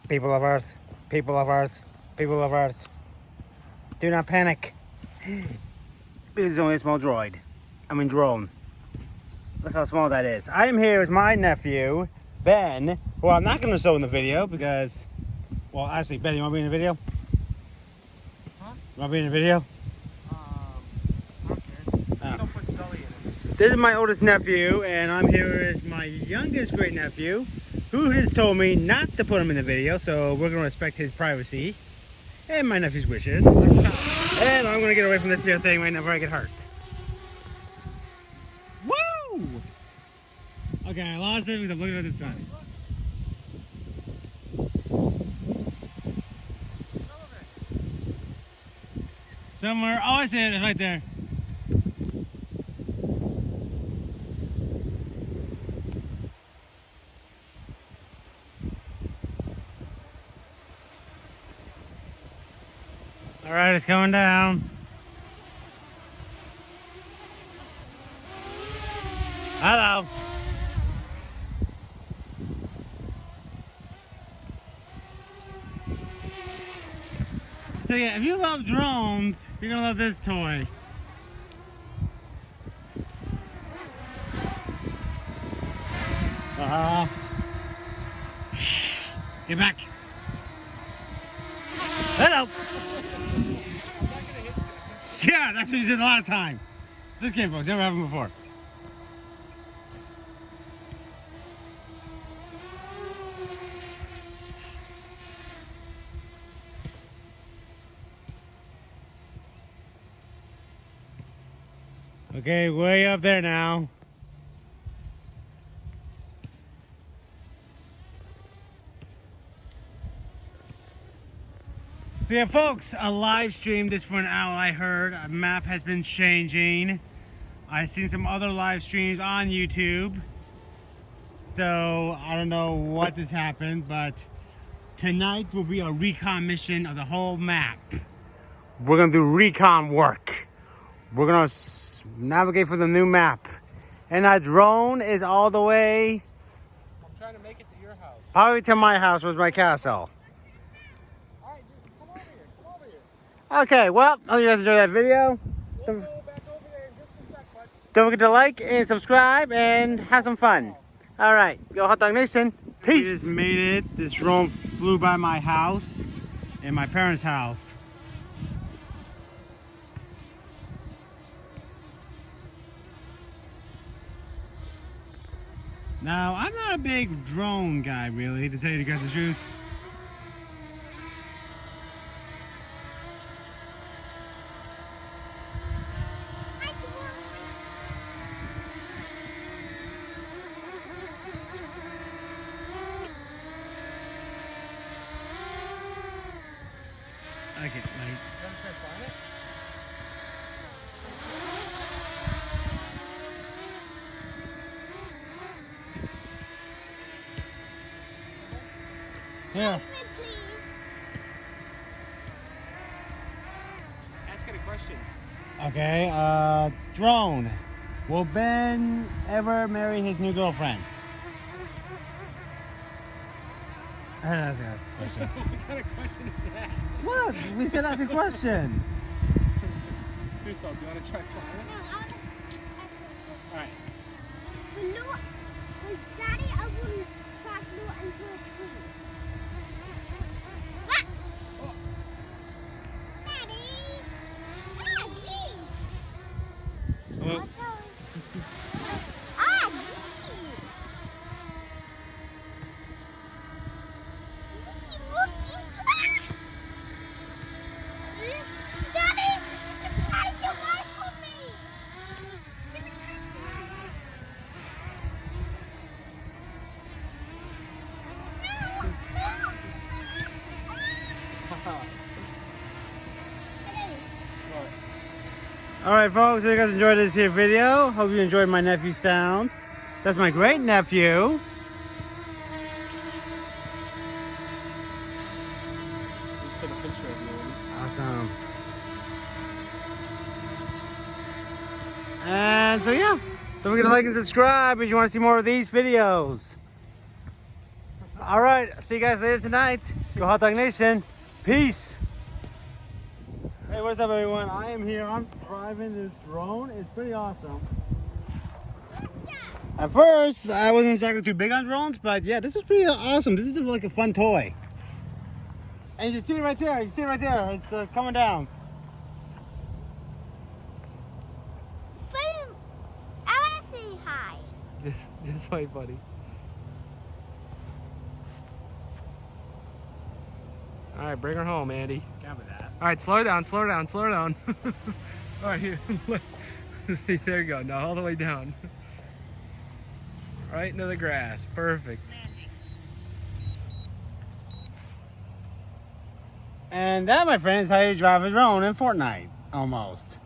People of Earth, people of Earth, people of Earth, do not panic. This is only a small droid. I mean drone. Look how small that is. I am here with my nephew, Ben, who I'm not going to show in the video because, well, actually, Ben, you want to be in the video? Huh? You want to be in the video? Okay. Don't put Sully in it. This is my oldest nephew, and I'm here with my youngest great nephew, who has told me not to put him in the video, so we're going to respect his privacy and my nephew's wishes. And I'm going to get away from this here thing right now before I get hurt. Woo! Okay, I lost it because I'm looking at the sun. Somewhere, oh, I see it, it's right there. All right, it's coming down. Hello. So yeah, if you love drones, you're gonna love this toy. Get back. Hello. Yeah, that's what you said the last time. This game, folks, never happened before. Okay, way up there now. So yeah, folks, a live stream this for an hour. I heard a map has been changing. I've seen some other live streams on YouTube. So I don't know what has happened, but tonight will be a recon mission of the whole map. We're gonna do recon work. We're gonna navigate for the new map. And that drone is all the way. I'm trying to make it to your house. Probably to my house was my castle. Alright, just come over here. Come over here. Okay, well, I hope you guys enjoyed that video. We'll go back over there in just a sec, bud. Don't forget to like and subscribe and have some fun. All right, go Hot Dog Nation. Peace. We just made it. This drone flew by my house and my parents' house. Now, I'm not a big drone guy, really, to tell you the guys the truth. Okay, like. Yeah. Ask it a question. Okay, drone. Will Ben ever marry his new girlfriend? That's a question. What kind of question is that? What? We said ask a question. Do so. Do you want to try flying? Alright. Daddy, I will try to do it into a tree. Hello? Alright folks, so you guys enjoyed this here video. Hope you enjoyed my nephew's sound. That's my great nephew. Just took a picture of you. Awesome. And so yeah, don't forget to like and subscribe if you want to see more of these videos. All right, see you guys later tonight. Go Hot Dog Nation. Peace. Hey, what's up, everyone? I am here. I'm driving this drone. It's pretty awesome. At first, I wasn't exactly too big on drones, but yeah, this is pretty awesome. This is like a fun toy. And you see it right there. You see it right there. It's coming down. But I want to say hi. Just wait, buddy. All right, bring her home, Andy. Copy that. All right, slow down, slow down, slow down. All right, here. There you go. Now all the way down. Right into the grass. Perfect. And that, my friend, is how you drive a drone in Fortnite, almost.